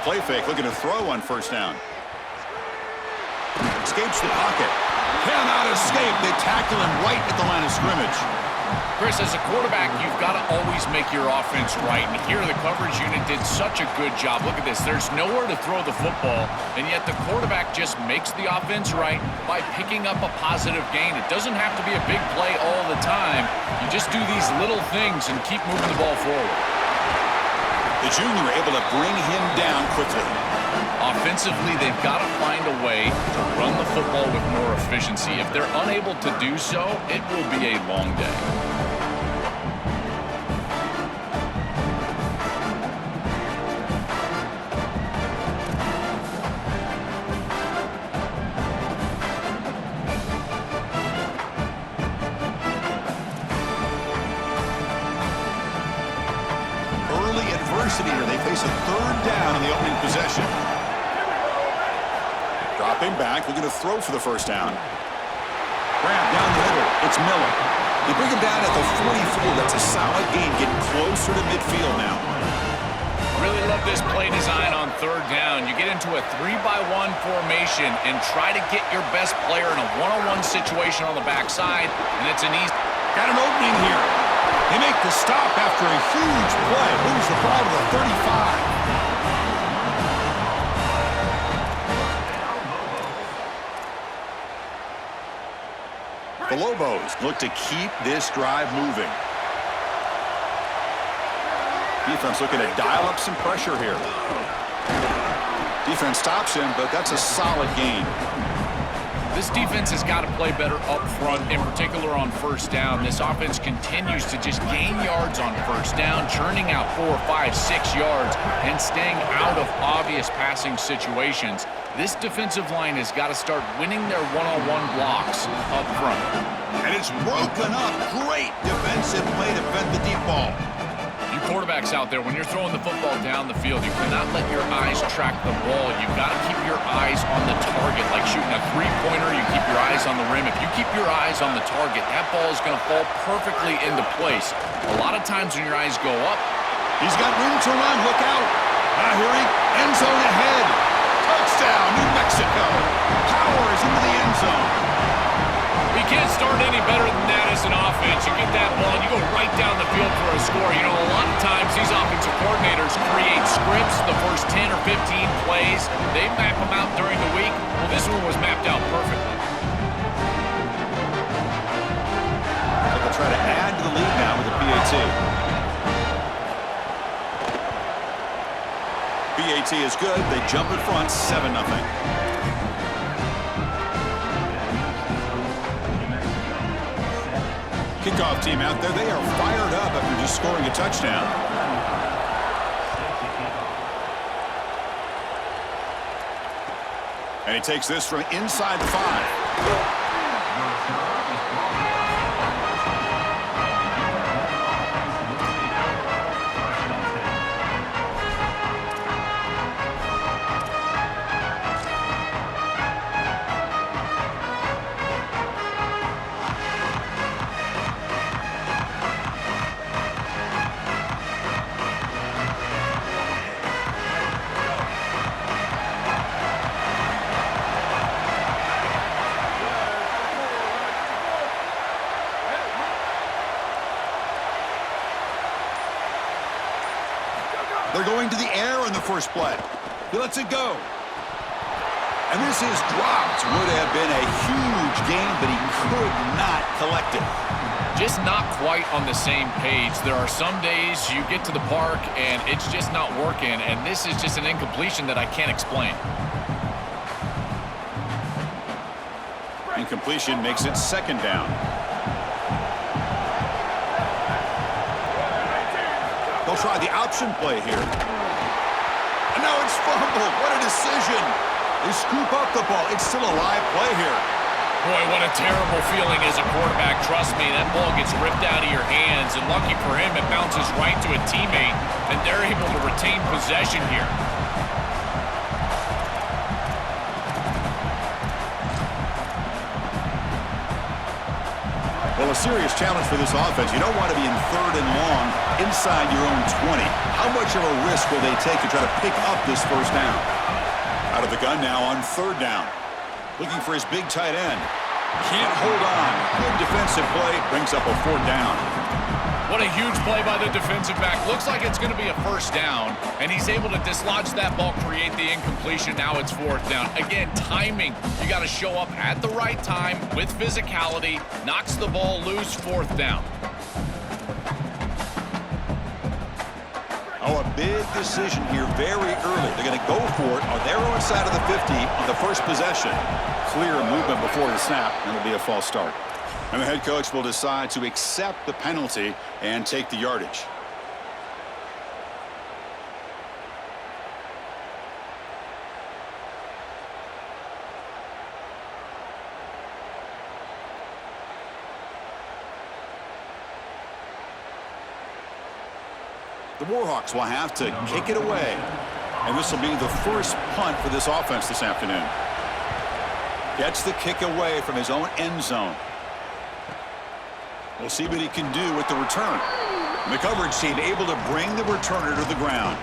play fake, looking to throw on first down. Escapes the pocket. Cannot escape. They tackle him right at the line of scrimmage. Chris, as a quarterback, you've got to always make your offense right. And here the coverage unit did such a good job. Look at this. There's nowhere to throw the football, and yet the quarterback just makes the offense right by picking up a positive gain. It doesn't have to be a big play all the time. You just do these little things and keep moving the ball forward. The junior able to bring him down quickly. Offensively, they've got to find a way to run the football with more efficiency. If they're unable to do so, it will be a long day. Early adversity here. They face a third down in the opening possession. Dropping back, looking to throw for the first down. Grab down the middle. It's Miller. They bring him down at the 44. That's a solid gain, getting closer to midfield now. Really love this play design on third down. You get into a 3-by-1 formation and try to get your best player in a one-on-one situation on the backside, and it's an easy. Got an opening here. They make the stop after a huge play. Moves the ball to the 35. The Lobos look to keep this drive moving. Defense looking to dial up some pressure here. Defense stops him, but that's a solid gain. This defense has got to play better up front, in particular on first down. This offense continues to just gain yards on first down, churning out 4, 5, 6 yards, and staying out of obvious passing situations. This defensive line has got to start winning their one-on-one blocks up front. And it's broken up. Great defensive play to defend the deep ball. You quarterbacks out there, when you're throwing the football down the field, you cannot let your eyes track the ball. You've got to keep your eyes on the target. Like shooting a three-pointer, you keep your eyes on the rim. If you keep your eyes on the target, that ball is going to fall perfectly into place. A lot of times when your eyes go up, he's got room to run. Look out. Here he end zone ahead. Touchdown, New Mexico. Powers into the end zone. You can't start any better than that as an offense. You get that ball, and you go right down the field for a score. You know, a lot of times these offensive coordinators create scripts the first 10 or 15 plays. They map them out during the week. Well, this one was mapped out perfectly. They'll try to add to the lead now with the PAT. PAT is good. They jump in front, 7-0. Kickoff team out there. They are fired up after just scoring a touchdown. And he takes this from inside the 5. They're going to the air on the first play. He lets it go. And this is dropped. Would have been a huge gain, but he could not collect it. Just not quite on the same page. There are some days you get to the park and it's just not working, and this is just an incompletion that I can't explain. Incompletion makes it second down. They'll try the option play here. And now it's fumbled. What a decision. They scoop up the ball. It's still a live play here. Boy, what a terrible feeling as a quarterback. Trust me, that ball gets ripped out of your hands, and lucky for him, it bounces right to a teammate, and they're able to retain possession here. Well, a a serious challenge for this offense. You don't want to be in 3rd and long inside your own 20. How much of a risk will they take to try to pick up this first down? Out of the gun now on 3rd down. Looking for his big tight end. Can't hold on. Good defensive play. Brings up a 4th down. What a huge play by the defensive back. Looks like it's going to be a first down, and he's able to dislodge that ball, create the incompletion. Now it's 4th down. Again, timing. You got to show up at the right time with physicality. Knocks the ball loose, 4th down. Oh, a big decision here very early. They're going to go for it on their own side of the 50 on the first possession. Clear movement before the snap, and it'll be a false start. And the head coach will decide to accept the penalty and take the yardage. The Warhawks will have to kick it away. And this will be the first punt for this offense this afternoon. Gets the kick away from his own end zone. We'll see what he can do with the return. The coverage team able to bring the returner to the ground.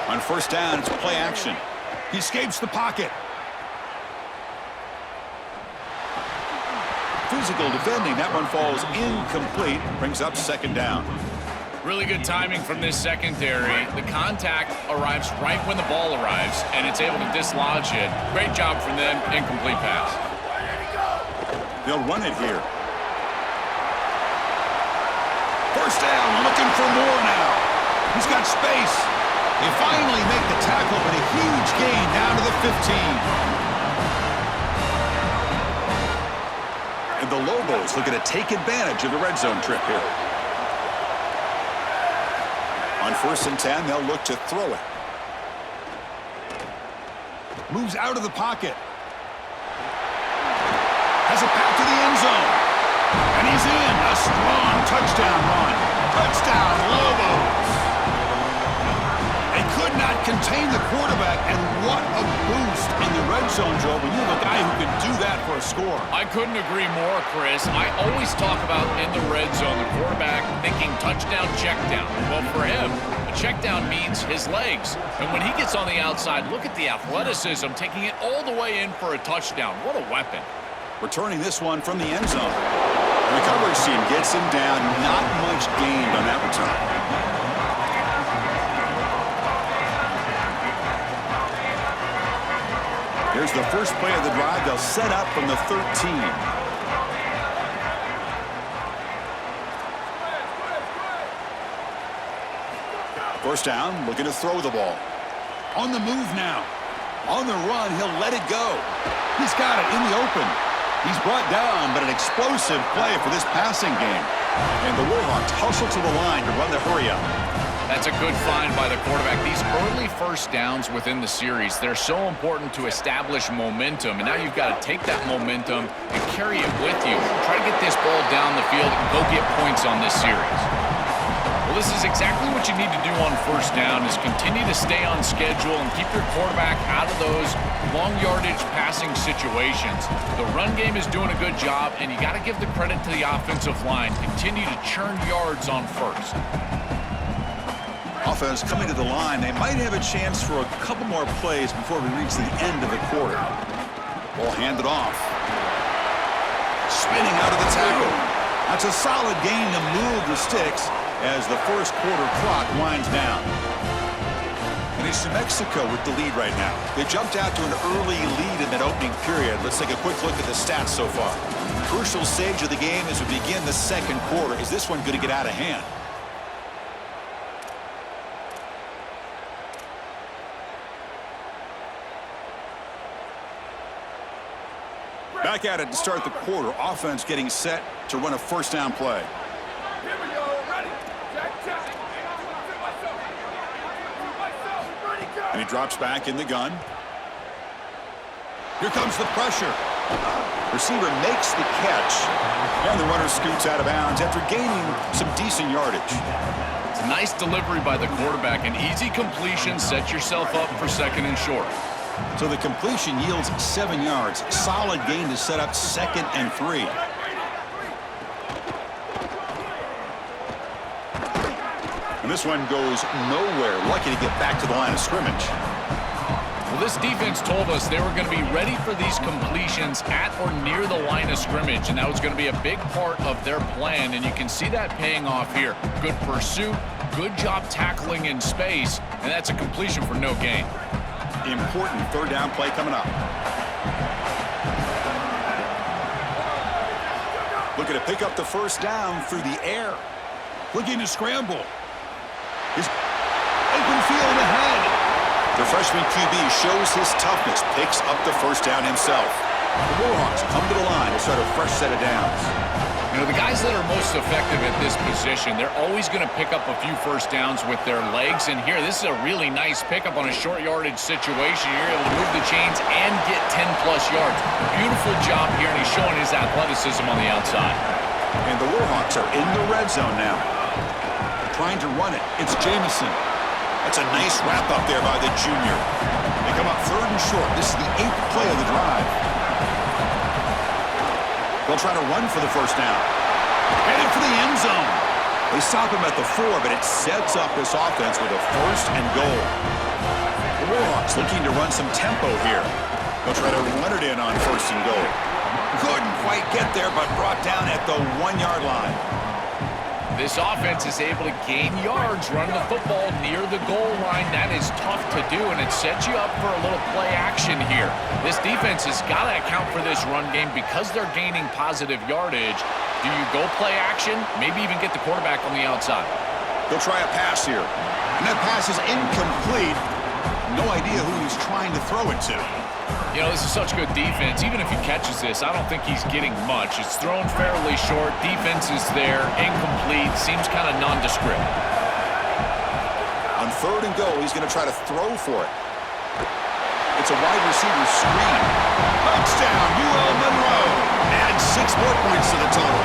On first down, it's play action. He escapes the pocket. Physical defending. That one falls incomplete. Brings up 2nd down. Really good timing from this secondary. The contact arrives right when the ball arrives, and it's able to dislodge it. Great job from them. Incomplete pass. They'll run it here. First down, looking for more now. He's got space. They finally make the tackle, but a huge gain down to the 15. And the Lobos looking to take advantage of the red zone trip here. On 1st and 10, they'll look to throw it. Moves out of the pocket. Has a pass to the end zone. And he's in. A strong touchdown run. Touchdown, Lobos. They could not contain the quarterback, and what a boost in the red zone, Joe, when you have a guy who can do that for a score. I couldn't agree more, Chris. I always talk about in the red zone, the quarterback thinking touchdown, check down. Well, for him, a check down means his legs. And when he gets on the outside, look at the athleticism, taking it all the way in for a touchdown. What a weapon. Returning this one from the end zone. And the coverage team gets him down. Not much gained on that return. Here's the first play of the drive. They'll set up from the 13. First down, looking to throw the ball. On the move now. On the run, he'll let it go. He's got it in the open. He's brought down, but an explosive play for this passing game. And the Warhawks hustle to the line to run the hurry-up. That's a good find by the quarterback. These early first downs within the series, they're so important to establish momentum. And now you've got to take that momentum and carry it with you. Try to get this ball down the field and go get points on this series. Well, this is exactly what you need to do on first down is continue to stay on schedule and keep your quarterback out of those long yardage passing situations. The run game is doing a good job, and you got to give the credit to the offensive line. Continue to churn yards on first. Offense coming to the line. They might have a chance for a couple more plays before we reach the end of the quarter. Ball handed off. Spinning out of the tackle. That's a solid gain to move the sticks as the first quarter clock winds down. And it's New Mexico with the lead right now. They jumped out to an early lead in that opening period. Let's take a quick look at the stats so far. Crucial stage of the game as we begin the second quarter. Is this one going to get out of hand? Back at it to start the quarter. Offense getting set to run a first down play. Here we go. Ready. Check. And he drops back in the gun. Here comes the pressure. Receiver makes the catch, and the runner scoots out of bounds after gaining some decent yardage. It's a nice delivery by the quarterback. An easy completion. Set yourself up for 2nd and short. So the completion yields 7 yards. Solid gain to set up 2nd and 3. And this one goes nowhere. Lucky to get back to the line of scrimmage. Well, this defense told us they were going to be ready for these completions at or near the line of scrimmage, and that was going to be a big part of their plan, and you can see that paying off here. Good pursuit, good job tackling in space, and that's a completion for no gain. Important 3rd down play coming up. Looking to pick up the 1st down through the air. Looking to scramble. He's open field ahead. The freshman QB shows his toughness, picks up the 1st down himself. The Warhawks come to the line to start a fresh set of downs. You know, the guys that are most effective at this position, they're always going to pick up a few 1st downs with their legs. And here, this is a really nice pickup on a short yardage situation. You're able to move the chains and get 10-plus yards. Beautiful job here, and he's showing his athleticism on the outside. And the Warhawks are in the red zone now. Trying to run it. It's Jamison. That's a nice wrap up there by the junior. They come up 3rd and short. This is the 8th play of the drive. They'll try to run for the 1st down. Headed for the end zone. They stop him at the 4, but it sets up this offense with a 1st and goal. The Warhawks looking to run some tempo here. They'll try to run it in on 1st and goal. Couldn't quite get there, but brought down at the 1-yard line. This offense is able to gain yards running the football near the goal line. That is tough to do, and it sets you up for a little play action here. This defense has got to account for this run game because they're gaining positive yardage. Do you go play action? Maybe even get the quarterback on the outside. They'll try a pass here. And that pass is incomplete. No idea who he's trying to throw it to. You know, this is such good defense. Even if he catches this, I don't think he's getting much. It's thrown fairly short. Defense is there. Incomplete. Seems kind of nondescript. On 3rd and goal, he's going to try to throw for it. It's a wide receiver screen. Touchdown, UL Monroe. Add 6 more points to the total.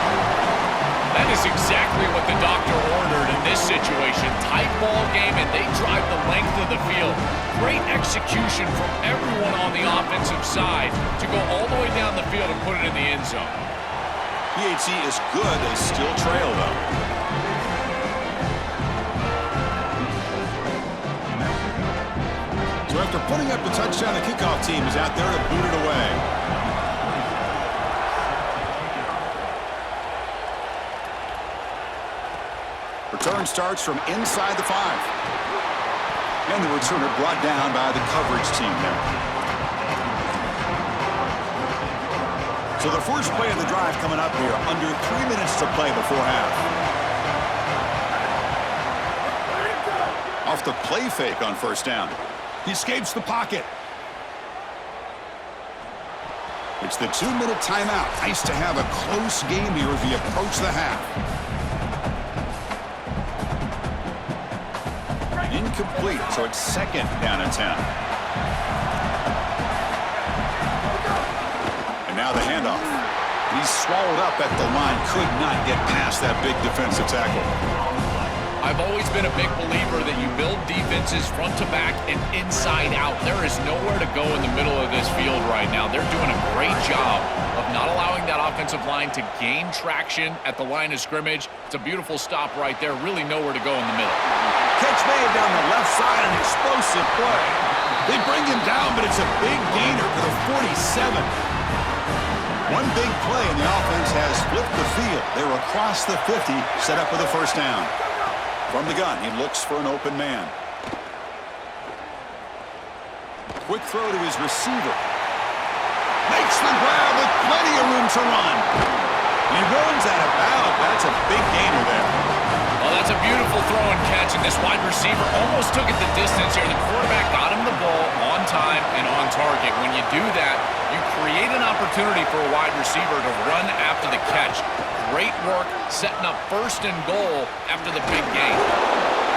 That is exactly what the doctor ordered in this situation. Tight ball game, and they drive the length of the field. Great execution from everyone on the offensive side to go all the way down the field and put it in the end zone. PHC is good. They still trail, though. So after putting up the touchdown, the kickoff team is out there to boot it away. Return starts from inside the 5. And the returner brought down by the coverage team there. So the first play of the drive coming up here. Under 3 minutes to play before half. Off the play fake on 1st down. He escapes the pocket. It's the 2-minute timeout. Nice to have a close game here as we approach the half. Incomplete, so it's 2nd down and 10. And now the handoff. He's swallowed up at the line. Could not get past that big defensive tackle. I've always been a big believer that you build defenses front to back and inside out. There is nowhere to go in the middle of this field right now. They're doing a great job of not allowing that offensive line to gain traction at the line of scrimmage. It's a beautiful stop right there. Really nowhere to go in the middle. Catch made down the left side, an explosive play. They bring him down, but it's a big gainer for the 47. One big play, and the offense has flipped the field. They're across the 50, set up with a 1st down. From the gun, he looks for an open man. Quick throw to his receiver. Makes the grab with plenty of room to run. He runs out of bounds. That's a big gainer there. Well, that's a beautiful throw and catch, and this wide receiver almost took it the distance here. The quarterback got him the ball on time and on target. When you do that, you create an opportunity for a wide receiver to run after the catch. Great work setting up 1st and goal after the big gain.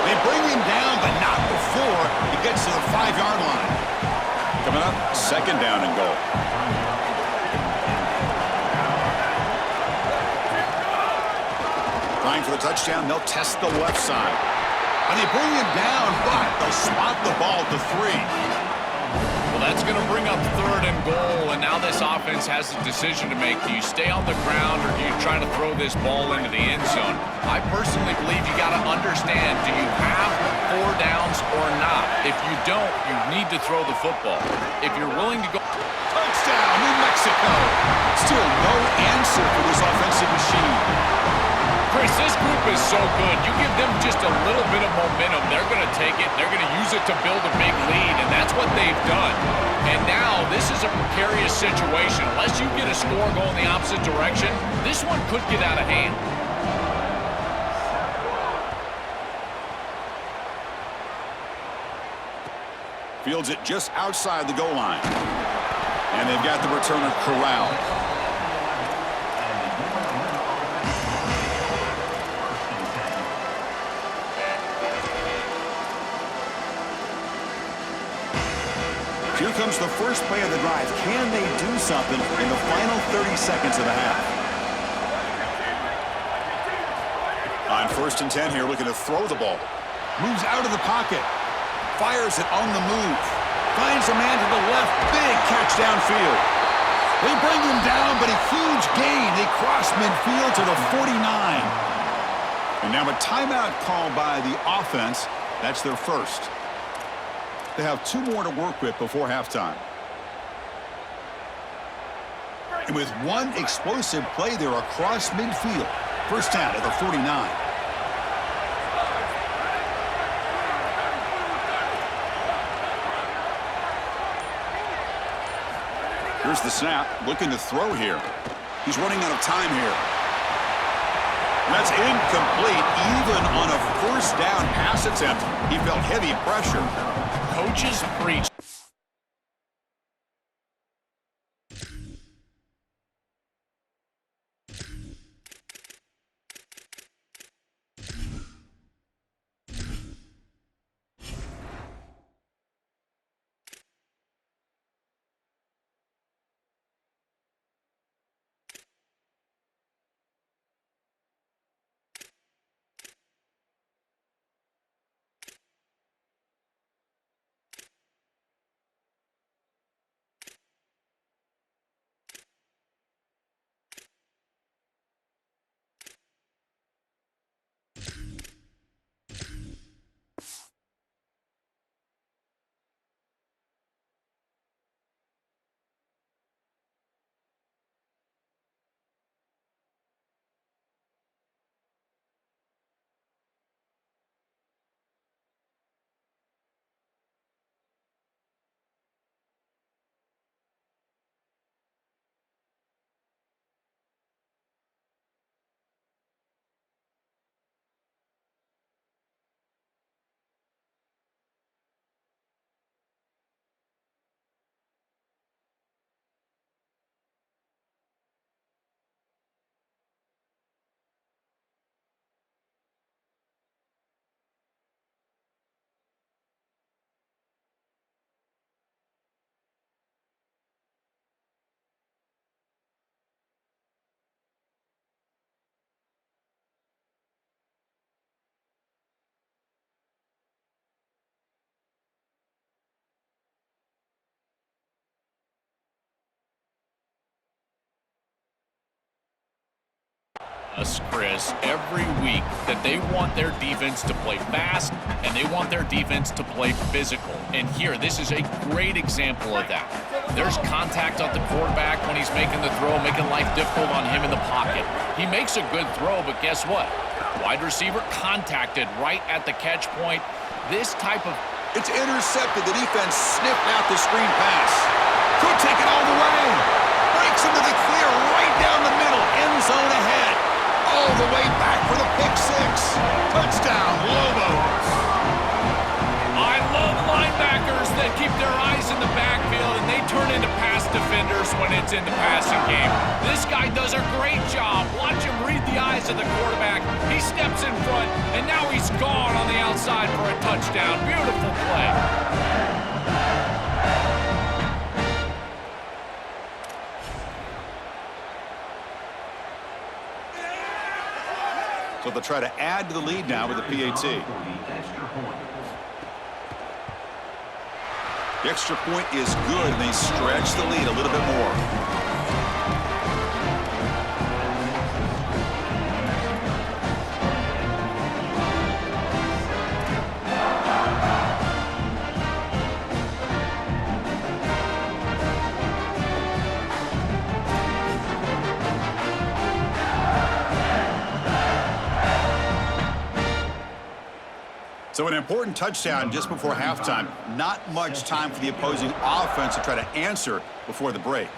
They bring him down, but not before he gets to the 5-yard line. Coming up, 2nd down and goal. Trying for the touchdown, they'll test the left side. And they bring him down, but they'll spot the ball at the 3. Well, that's going to bring up 3rd and goal, and now this offense has a decision to make. Do you stay on the ground, or do you try to throw this ball into the end zone? I personally believe you got to understand, do you have 4 downs or not? If you don't, you need to throw the football. If you're willing to go... Touchdown, New Mexico. Still no answer for this offensive machine. Chris, this group is so good. You give them just a little bit of momentum, they're going to take it. They're going to use it to build a big lead, and that's what they've done. And now this is a precarious situation. Unless you get a score going the opposite direction, this one could get out of hand. Fields it just outside the goal line. And they've got the returner corralled. Here comes the first play of the drive. Can they do something in the final 30 seconds of the half? On 1st and 10 here, looking to throw the ball. Moves out of the pocket. Fires it on the move. Finds a man to the left. Big catch downfield. They bring him down, but a huge gain. They cross midfield to the 49. And now a timeout call by the offense. That's their first. They have 2 more to work with before halftime. And with one explosive play, they're across midfield. First down at the 49. Here's the snap, looking to throw here. He's running out of time here. That's incomplete. Even on a first down pass attempt, he felt heavy pressure. Coaches preach. Chris, every week that they want their defense to play fast and they want their defense to play physical. And here, this is a great example of that. There's contact on the quarterback when he's making the throw, making life difficult on him in the pocket. He makes a good throw, but guess what? Wide receiver contacted right at the catch point. This type of... It's intercepted. The defense sniffed out the screen pass. Could take it all the way. Breaks into the clear right down the middle. End zone ahead. All the way back for the pick 6. Touchdown, Lobos. I love linebackers that keep their eyes in the backfield and they turn into pass defenders when it's in the passing game. This guy does a great job. Watch him read the eyes of the quarterback. He steps in front, and now he's gone on the outside for a touchdown. Beautiful play. So they'll try to add to the lead now with the PAT. The extra point is good, and they stretch the lead a little bit more. So an important touchdown just before halftime. Not much time for the opposing offense to try to answer before the break.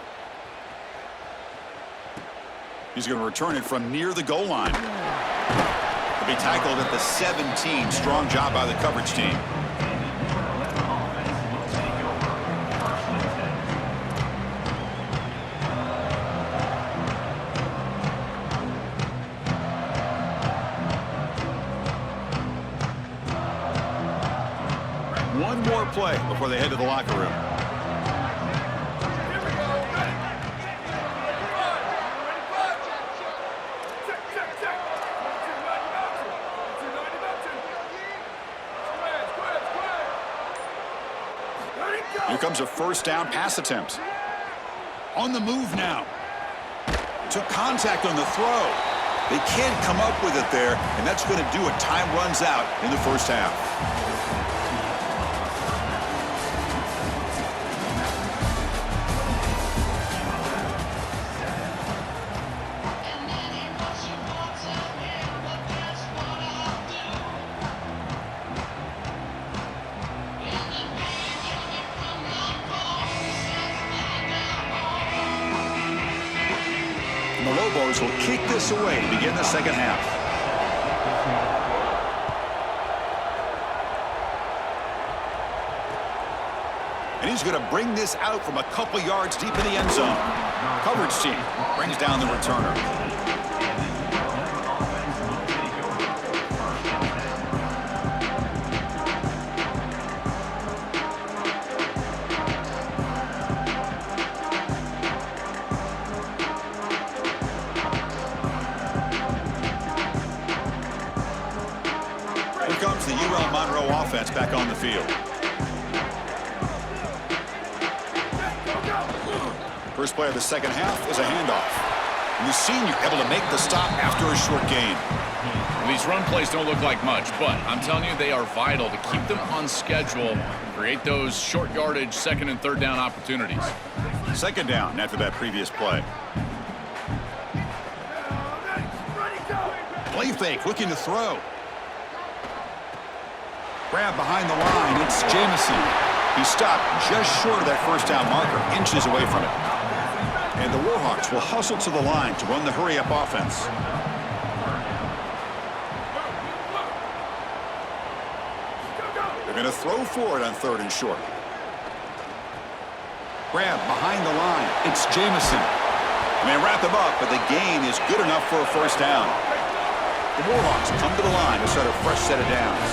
He's going to return it from near the goal line. He'll be tackled at the 17. Strong job by the coverage team. One more play before they head to the locker room. Here comes a first down pass attempt. On the move now. Took contact on the throw. They can't come up with it there, and that's going to do it. Time runs out in the first half. And the Lobos will kick this away to begin the second half. And he's going to bring this out from a couple yards deep in the end zone. Coverage team brings down the returner. Here comes the UL Monroe offense back on the field. First play of the second half is a handoff. And the senior able to make the stop after a short gain. Well, these run plays don't look like much, but I'm telling you, they are vital to keep them on schedule, create those short yardage second and third down opportunities. Second down after that previous play. Play fake, looking to throw. Grab behind the line, it's Jamison. He stopped just short of that first down marker, inches away from it. And the Warhawks will hustle to the line to run the hurry-up offense. They're going to throw for it on third and short. Grab behind the line, it's Jamison. And they wrap him up, but the gain is good enough for a first down. The Warhawks come to the line to start a fresh set of downs.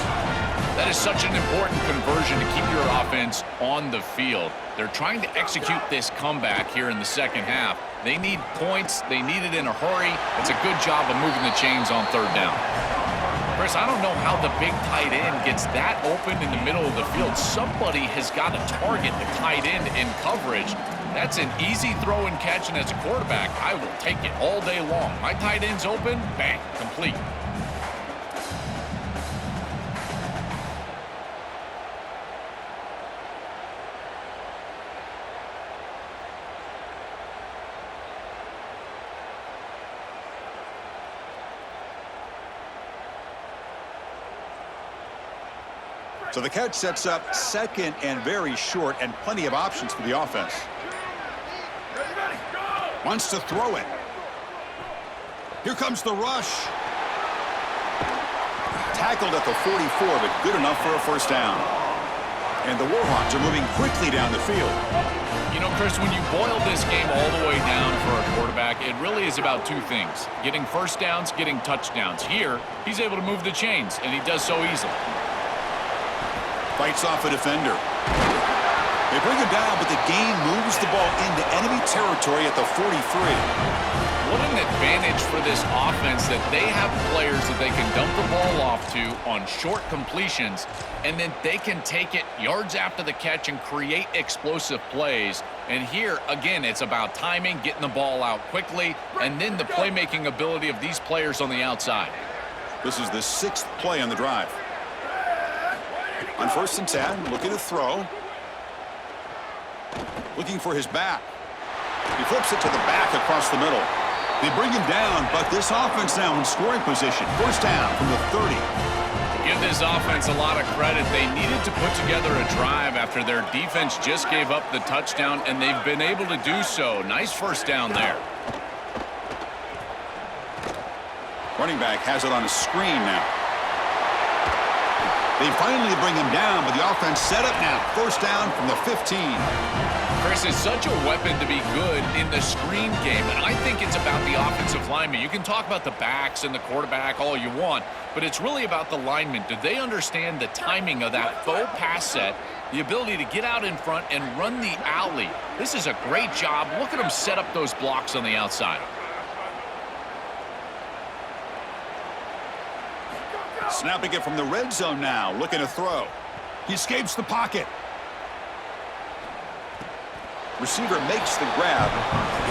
That is such an important conversion to keep your offense on the field. They're trying to execute this comeback here in the second half. They need points. They need it in a hurry. It's a good job of moving the chains on third down. Chris, I don't know how the big tight end gets that open in the middle of the field. Somebody has got to target the tight end in coverage. That's an easy throw and catch, and as a quarterback, I will take it all day long. My tight end's open, bang, complete. So the catch sets up second and very short, and plenty of options for the offense. Wants to throw it. Here comes the rush. Tackled at the 44, but good enough for a first down. And the Warhawks are moving quickly down the field. You know, Chris, when you boil this game all the way down for a quarterback, it really is about two things. Getting first downs, getting touchdowns. Here, he's able to move the chains, and he does so easily. Fights off a defender. They bring him down, but the gain moves the ball into enemy territory at the 43. What an advantage for this offense that they have players that they can dump the ball off to on short completions, and then they can take it yards after the catch and create explosive plays. And here, again, it's about timing, getting the ball out quickly, and then the playmaking ability of these players on the outside. This is the 6th play on the drive. On 1st and 10, looking to throw. Looking for his back. He flips it to the back across the middle. They bring him down, but this offense now in scoring position. 1st down from the 30. Give this offense a lot of credit. They needed to put together a drive after their defense just gave up the touchdown, and they've been able to do so. Nice 1st down there. Running back has it on a screen now. They finally bring him down, but the offense set up now. 1st down from the 15. Chris is such a weapon to be good in the screen game, and I think it's about the offensive linemen. You can talk about the backs and the quarterback all you want, but it's really about the linemen. Do they understand the timing of that faux pass set, the ability to get out in front and run the alley? This is a great job. Look at them set up those blocks on the outside. Snapping it from the red zone now, looking to throw. He escapes the pocket. Receiver makes the grab.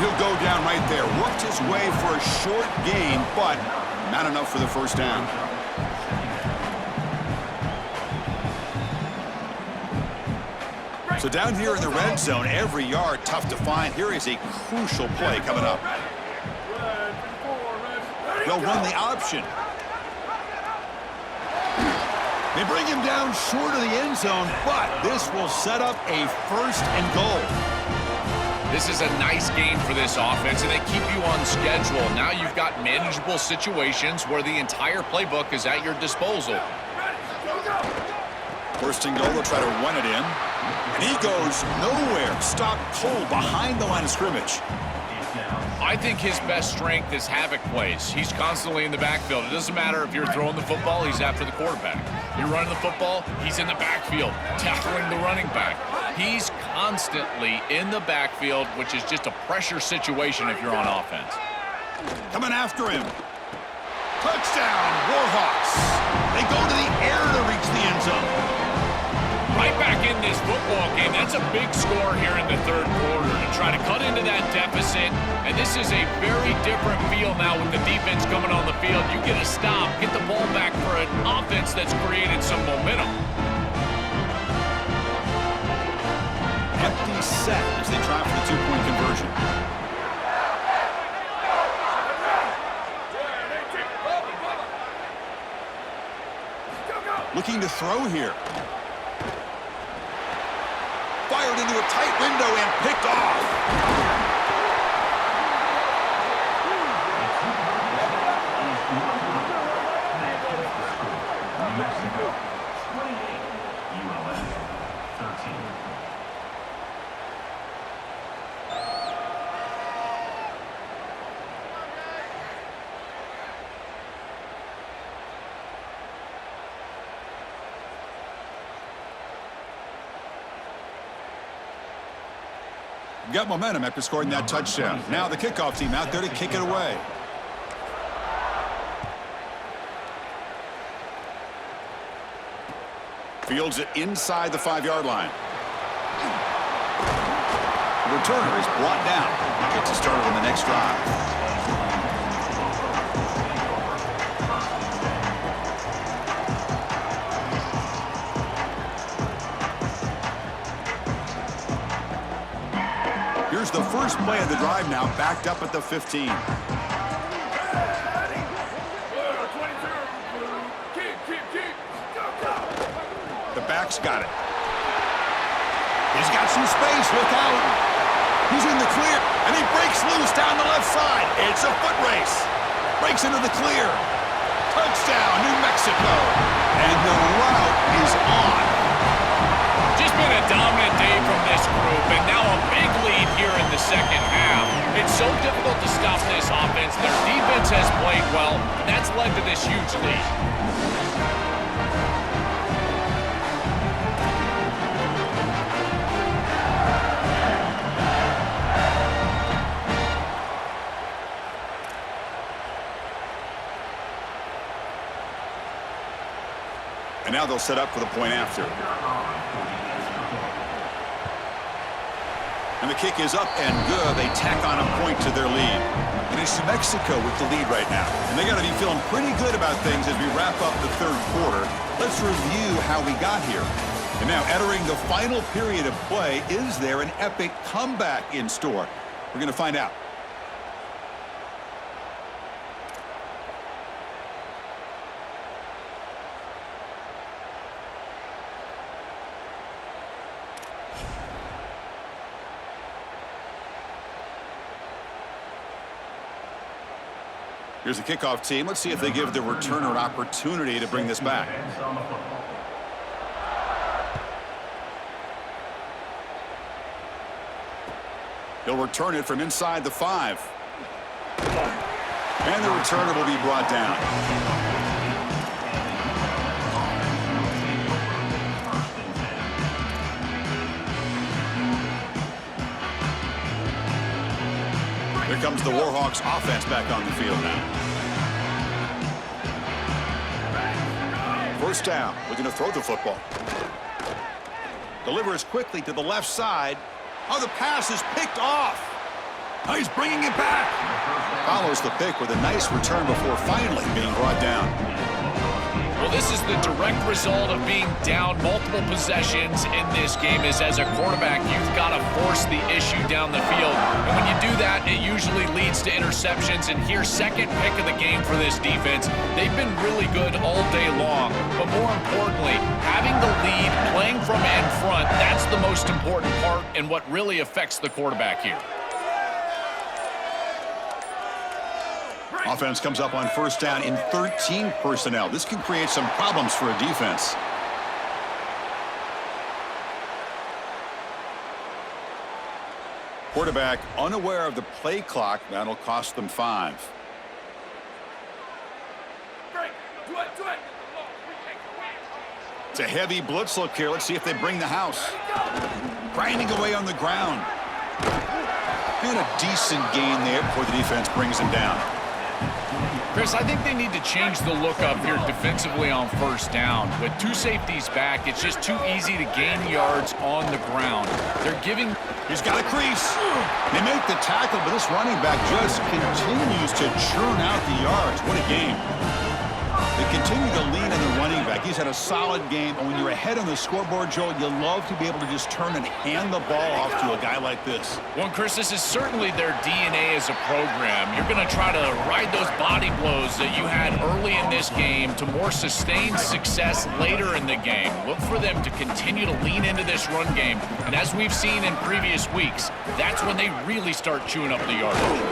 He'll go down right there. Worked his way for a short gain, but not enough for the 1st down. So down here in the red zone, every yard tough to find. Here is a crucial play coming up. They'll run the option. They bring him down short of the end zone, but this will set up a 1st and goal. This is a nice game for this offense, and they keep you on schedule. Now you've got manageable situations where the entire playbook is at your disposal. 1st and goal, they'll try to run it in. And he goes nowhere. Stopped cold behind the line of scrimmage. I think his best strength is havoc plays. He's constantly in the backfield. It doesn't matter if you're throwing the football, he's after the quarterback. You're running the football, he's in the backfield, tackling the running back. He's constantly in the backfield, which is just a pressure situation if you're on offense. Coming after him. Touchdown, Warhawks. They go to the air to reach the end zone. Right back in this football game. That's a big score here in the 3rd quarter to try to cut into that deficit. And this is a very different feel now with the defense coming on the field. You get a stop, get the ball back for an offense that's created some momentum. Empty set as they try for the 2-point conversion. Looking to throw here. Fired into a tight window and picked off. Got momentum after scoring that touchdown. Now the kickoff team out there to kick it away. Fields it inside the 5-yard line. The returner is brought down. Gets us started on the next drive. Here's the first play of the drive now, backed up at the 15. The back's got it. He's got some space, look out. He's in the clear, and he breaks loose down the left side. It's a foot race. Breaks into the clear. Touchdown, New Mexico. And the route is on. Just been a dominant day from this group, and now a big lead here in the 2nd half. It's so difficult to stop this offense. Their defense has played well, and that's led to this huge lead. And now they'll set up for the point after. And the kick is up and good. They tack on a point to their lead. And it's New Mexico with the lead right now. And they got to be feeling pretty good about things as we wrap up the third quarter. Let's review how we got here. And now entering the final period of play, is there an epic comeback in store? We're going to find out. Here's the kickoff team. Let's see if they give the returner an opportunity to bring this back. He'll return it from inside the 5. And the returner will be brought down. Here comes the Warhawks offense back on the field now. First down, looking to throw the football. Delivers quickly to the left side. Oh, the pass is picked off. Oh, he's bringing it back. Follows the pick with a nice return before finally being brought down. Well, this is the direct result of being down multiple possessions in this game. Is as a quarterback, you've got to force the issue down the field. And when you do that, it usually leads to interceptions. And here's second pick of the game for this defense. They've been really good all day long. But more importantly, having the lead, playing from in front, that's the most important part and what really affects the quarterback here. Offense comes up on first down in 13 personnel. This can create some problems for a defense. Quarterback unaware of the play clock. That'll cost them 5. It's a heavy blitz look here. Let's see if they bring the house. Grinding away on the ground. And a decent gain there before the defense brings him down. Chris, I think they need to change the look up here defensively on first down. With 2 safeties back, it's just too easy to gain yards on the ground. They're giving... He's got a crease. They make the tackle, but this running back just continues to churn out the yards. What a game. They continue to lean on the running back. He's had a solid game. And when you're ahead on the scoreboard, Joel, you love to be able to just turn and hand the ball off to a guy like this. Well, Chris, this is certainly their DNA as a program. You're going to try to ride those body blows that you had early in this game to more sustained success later in the game. Look for them to continue to lean into this run game. And as we've seen in previous weeks, that's when they really start chewing up the yardage.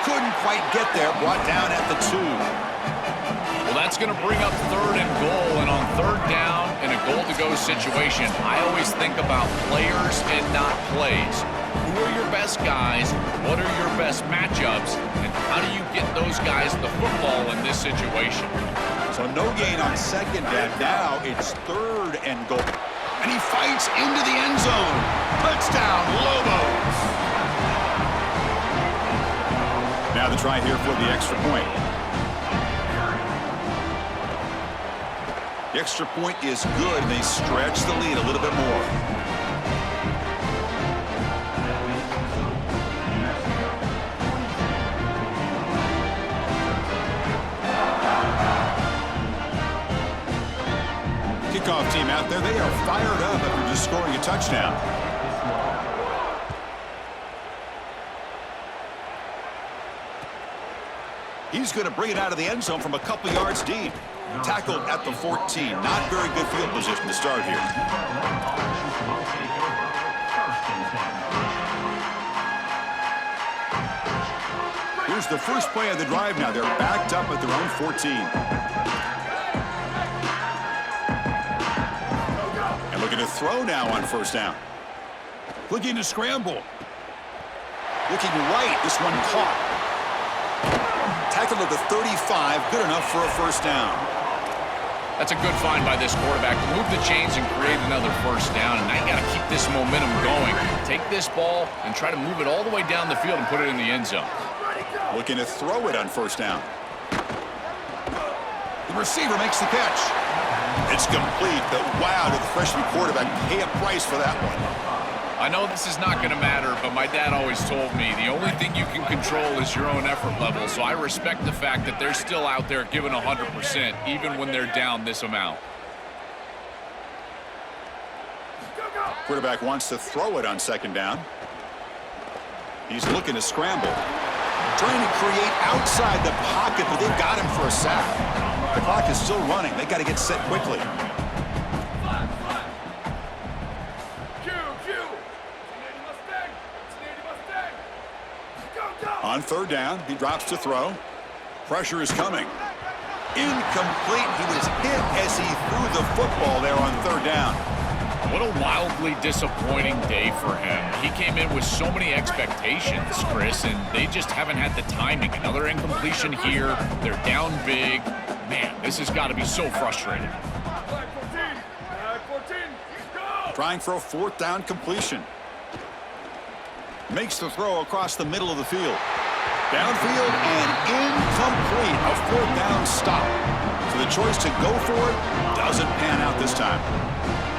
Couldn't quite get there. Brought down at the 2. Well, that's going to bring up 3rd and goal, and on 3rd down in a goal-to-go situation, I always think about players and not plays. Who are your best guys? What are your best matchups? And how do you get those guys the football in this situation? So no gain on 2nd down. Now it's 3rd and goal. And he fights into the end zone. Touchdown, Lobos. Now the try here for the extra point. The extra point is good, and they stretch the lead a little bit more. Kickoff team out there, they are fired up after just scoring a touchdown. He's going to bring it out of the end zone from a couple yards deep. Tackled at the 14. Not very good field position to start here. Here's the first play of the drive now. They're backed up at their own 14. And looking to throw now on first down. Looking to scramble. Looking right. This one caught. Tackled at the 35. Good enough for a first down. That's a good find by this quarterback to move the chains and create another first down. And now you got to keep this momentum going. Take this ball and try to move it all the way down the field and put it in the end zone. Looking to throw it on first down. The receiver makes the catch. It's complete, but wow, did the freshman quarterback pay a price for that one. I know this is not going to matter, but my dad always told me the only thing you can control is your own effort level, so I respect the fact that they're still out there giving 100%, even when they're down this amount. Quarterback wants to throw it on second down. He's looking to scramble. Trying to create outside the pocket, but they've got him for a sack. The clock is still running. They got to get set quickly. On third down, he drops to throw. Pressure is coming. Incomplete. He was hit as he threw the football there on third down. What a wildly disappointing day for him. He came in with so many expectations, Chris, and they just haven't had the timing. Another incompletion here. They're down big. Man, this has got to be so frustrating. Trying for a fourth down completion. Makes the throw across the middle of the field. Downfield and incomplete. A fourth down stop. So the choice to go for it doesn't pan out this time.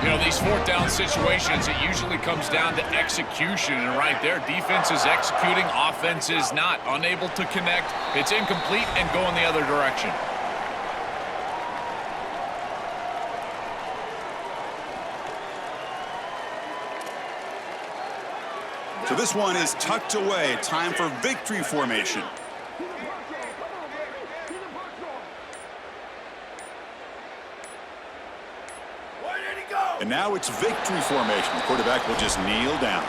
You know, these fourth down situations, it usually comes down to execution. And right there, defense is executing, offense is not. Unable to connect. It's incomplete and going the other direction. So this one is tucked away. Time for victory formation. And now it's victory formation. The quarterback will just kneel down.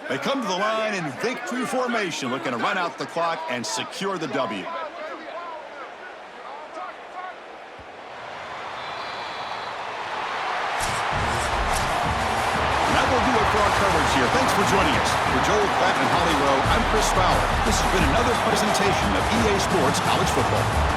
They come to the line in victory formation, looking to run out the clock and secure the W. That will do it for our coverage here. Thanks for joining us. For Joel Klatt and Holly Rowe, I'm Chris Fowler. This has been another presentation of EA Sports College Football.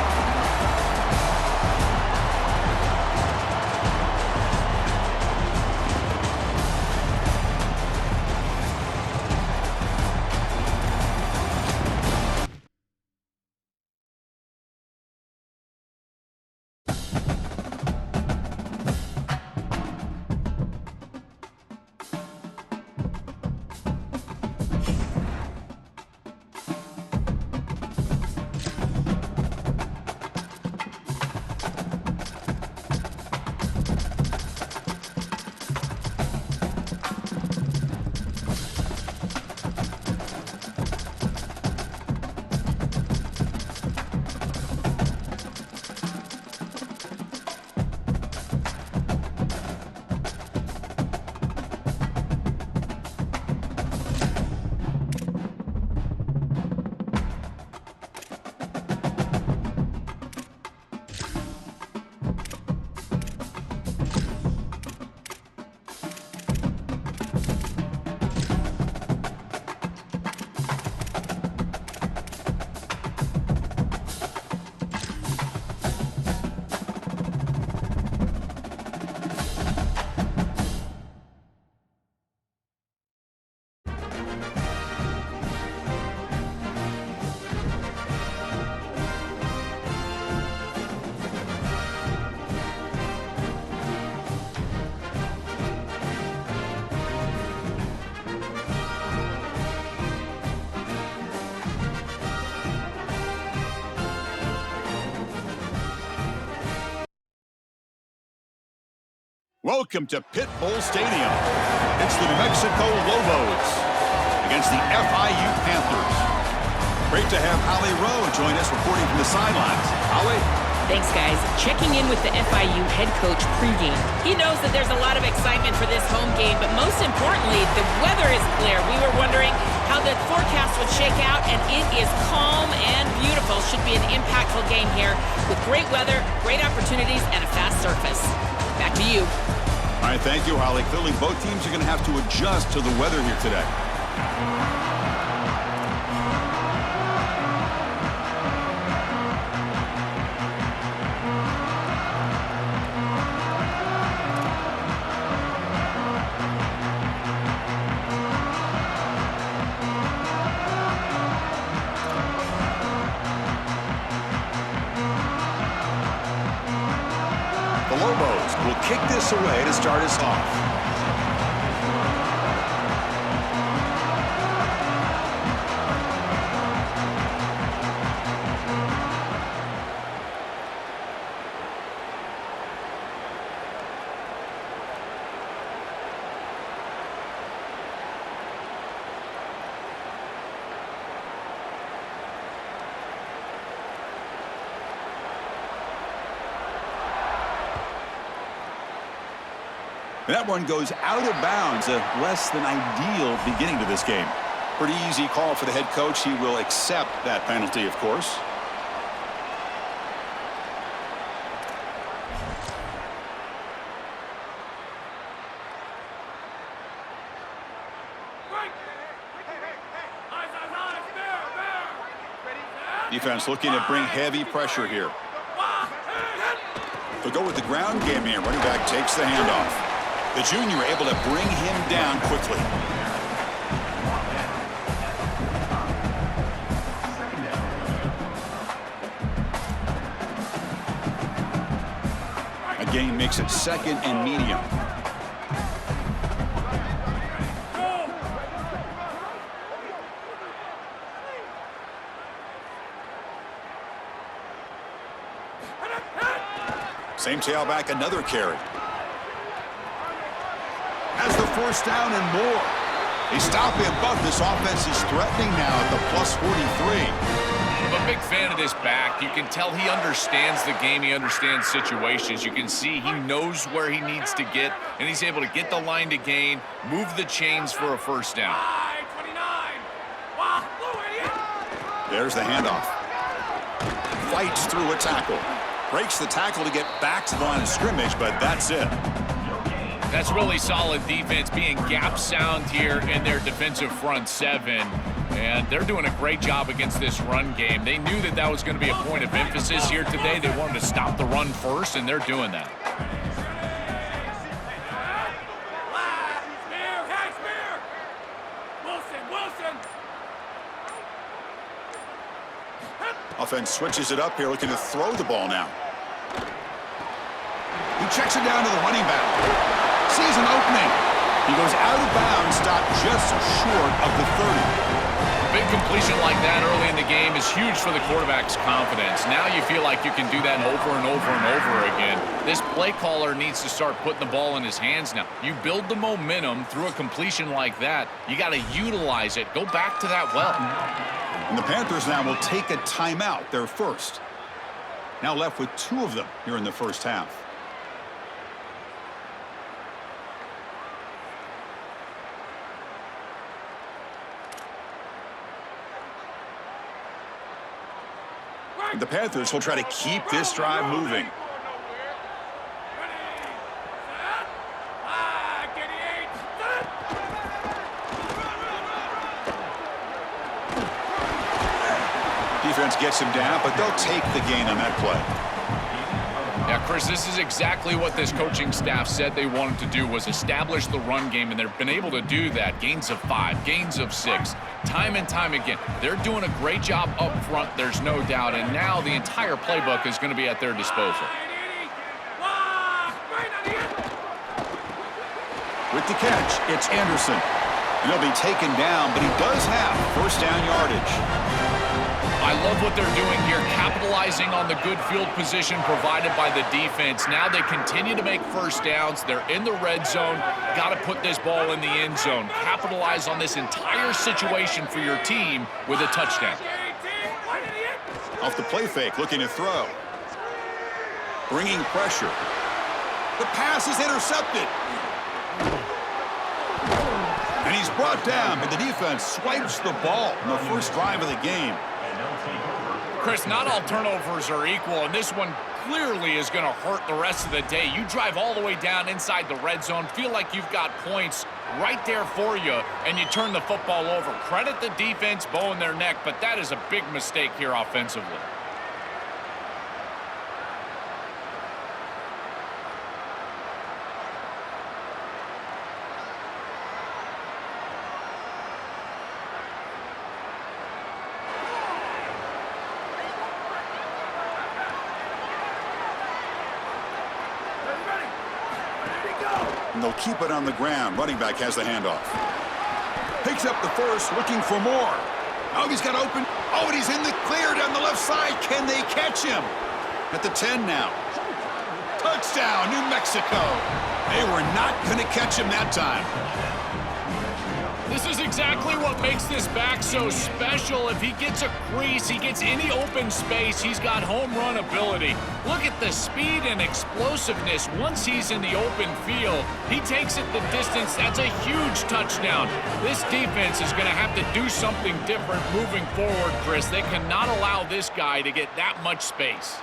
Welcome to Pit Bull Stadium. It's the New Mexico Lobos against the FIU Panthers. Great to have Holly Rowe join us reporting from the sidelines. Holly? Thanks, guys. Checking in with the FIU head coach pregame. He knows that there's a lot of excitement for this home game, but most importantly, the weather is clear. We were wondering how the forecast would shake out, and it is calm and beautiful. Should be an impactful game here with great weather, great opportunities, and a fast surface. Back to you. All right, thank you, Holly. Clearly, both teams are going to have to adjust to the weather here today. elbows. Will kick this away to start us off. That one goes out of bounds. A less than ideal beginning to this game. Pretty easy call for the head coach. He will accept that penalty, of course. Defense looking to bring heavy pressure here. They'll go with the ground game here. Running back takes the handoff. The junior able to bring him down quickly. A gain makes it 2nd and medium. Same tailback, another carry. Has the first down and more. They stop him, but this offense is threatening now at the plus 43. I'm a big fan of this back. You can tell he understands the game. He understands situations. You can see he knows where he needs to get, and he's able to get the line to gain, move the chains for a first down. There's the handoff. Fights through a tackle. Breaks the tackle to get back to the line of scrimmage, but that's it. That's really solid defense, being gap sound here in their defensive front 7. And they're doing a great job against this run game. They knew that that was going to be a point of emphasis here today. They wanted to stop the run first, and they're doing that. Offense switches it up here, looking to throw the ball now. He checks it down to the running back. Sees an opening. He goes out of bounds, stopped just short of the 30. Big completion like that early in the game is huge for the quarterback's confidence. Now you feel like you can do that over and over and over again. This play caller needs to start putting the ball in his hands now. You build the momentum through a completion like that. You got to utilize it. Go back to that well. And the Panthers now will take a timeout, their first. Now left with 2 of them here in the first half. The Panthers will try to keep this drive moving. Defense gets him down, but they'll take the gain on that play. Yeah, Chris, this is exactly what this coaching staff said they wanted to do, was establish the run game, and they've been able to do that. Gains of 5, gains of 6, time and time again. They're doing a great job up front, there's no doubt, and now the entire playbook is going to be at their disposal. With the catch, it's Anderson. And he'll be taken down, but he does have first down yardage. I love what they're doing here, capitalizing on the good field position provided by the defense. Now they continue to make first downs. They're in the red zone. Got to put this ball in the end zone. Capitalize on this entire situation for your team with a touchdown. Off the play fake, looking to throw. Bringing pressure. The pass is intercepted. And he's brought down, but the defense swipes the ball on the first drive of the game. Chris, not all turnovers are equal, and this one clearly is going to hurt the rest of the day. You drive all the way down inside the red zone, feel like you've got points right there for you, and you turn the football over. Credit the defense, bowing their neck, but that is a big mistake here offensively. And they'll keep it on the ground. Running back has the handoff. Picks up the first, looking for more. Oh, he's got open. Oh, and he's in the clear down the left side. Can they catch him? At the 10 now. Touchdown, New Mexico. They were not going to catch him that time. This is exactly what makes this back so special. If he gets a crease, he gets any open space, he's got home run ability. Look at the speed and explosiveness once he's in the open field. He takes it the distance. That's a huge touchdown. This defense is going to have to do something different moving forward, Chris. They cannot allow this guy to get that much space.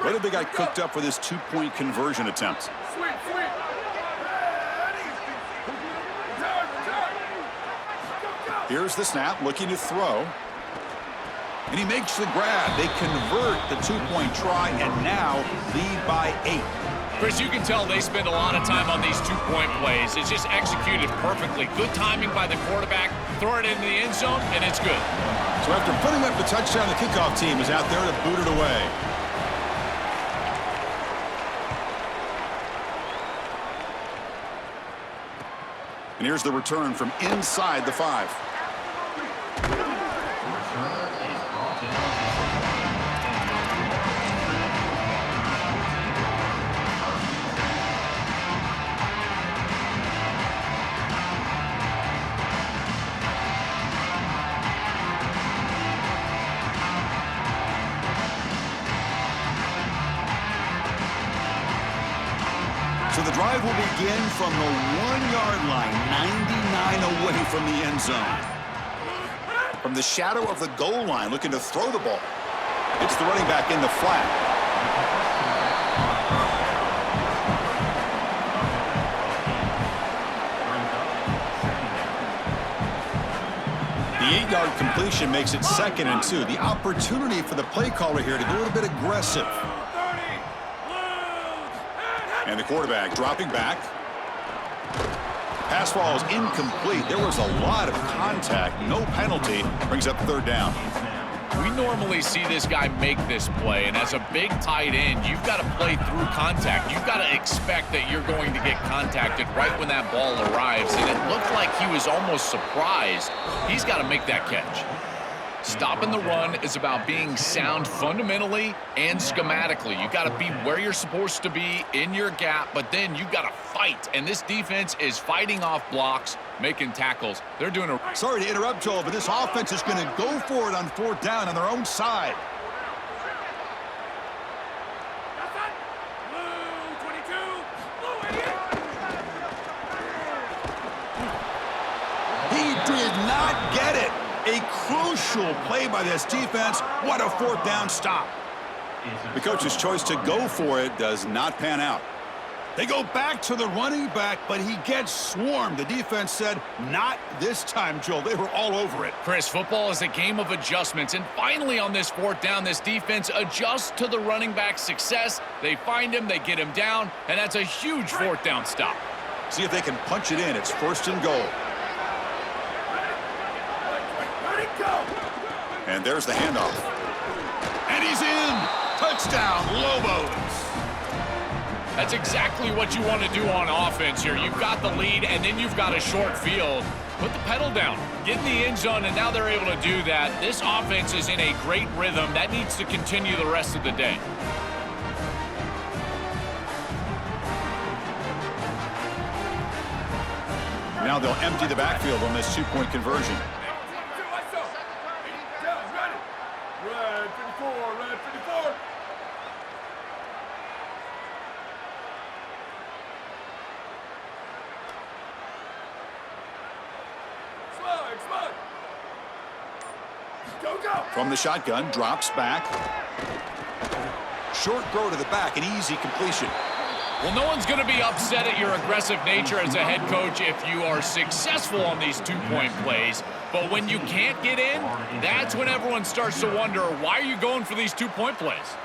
What have they got cooked up for this two-point conversion attempt? Sweet, sweet. Here's the snap, looking to throw. And he makes the grab. They convert the two-point try and now lead by 8. Chris, you can tell they spend a lot of time on these two-point plays. It's just executed perfectly. Good timing by the quarterback. Throw it into the end zone, and it's good. So after putting up the touchdown, the kickoff team is out there to boot it away. And here's the return from inside the 5. So the drive will begin from the 1-yard line, 99 away from the end zone. From the shadow of the goal line, looking to throw the ball. It's the running back in the flat. The 8-yard completion makes it 2nd and 2. The opportunity for the play caller here to be a little bit aggressive. And the quarterback dropping back. Pass ball is incomplete. There was a lot of contact. No penalty. Brings up 3rd down. We normally see this guy make this play, and as a big tight end, you've got to play through contact. You've got to expect that you're going to get contacted right when that ball arrives, and it looked like he was almost surprised. He's got to make that catch. Stopping the run is about being sound fundamentally and schematically. You got to be where you're supposed to be in your gap, but then you got to fight. And this defense is fighting off blocks, making tackles. They're doing a... Sorry to interrupt, Joel, but this offense is going to go for it on 4th down on their own side. Blue 22, blue 88. He did not get it. A crucial play by this defense. What a 4th down stop. The coach's choice to go for it does not pan out. They go back to the running back, but he gets swarmed. The defense said, not this time, Joel. They were all over it. Chris, football is a game of adjustments, and finally on this 4th down, this defense adjusts to the running back's success. They find him, they get him down, and that's a huge 4th down stop. See if they can punch it in. It's 1st and goal. And there's the handoff. And he's in. Touchdown, Lobos. That's exactly what you want to do on offense here. You've got the lead, and then you've got a short field. Put the pedal down. Get in the end zone, and now they're able to do that. This offense is in a great rhythm. That needs to continue the rest of the day. Now they'll empty the backfield on this 2-point conversion. Red 54, red 54. Slide. Go. From the shotgun, drops back. Short throw to the back, an easy completion. Well, no one's going to be upset at your aggressive nature as a head coach if you are successful on these 2-point plays. But when you can't get in, that's when everyone starts to wonder, why are you going for these 2-point plays?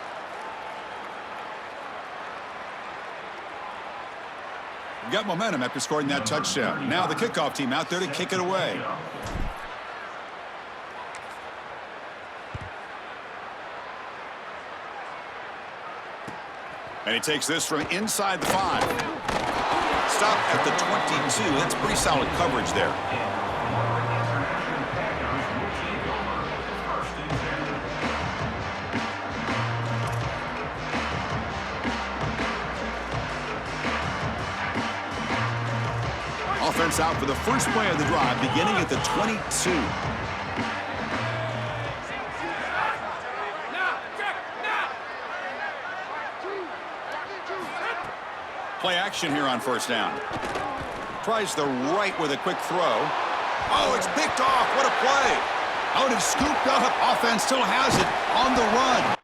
Got momentum after scoring that touchdown. Now the kickoff team out there to kick it away. And he takes this from inside the 5. Stop at the 22. That's pretty solid coverage there. Offense out for the first play of the drive, beginning at the 22. Now, check, now. Play action here on first down. Tries the right with a quick throw. Oh, it's picked off. What a play. Out and scooped up. Offense still has it on the run.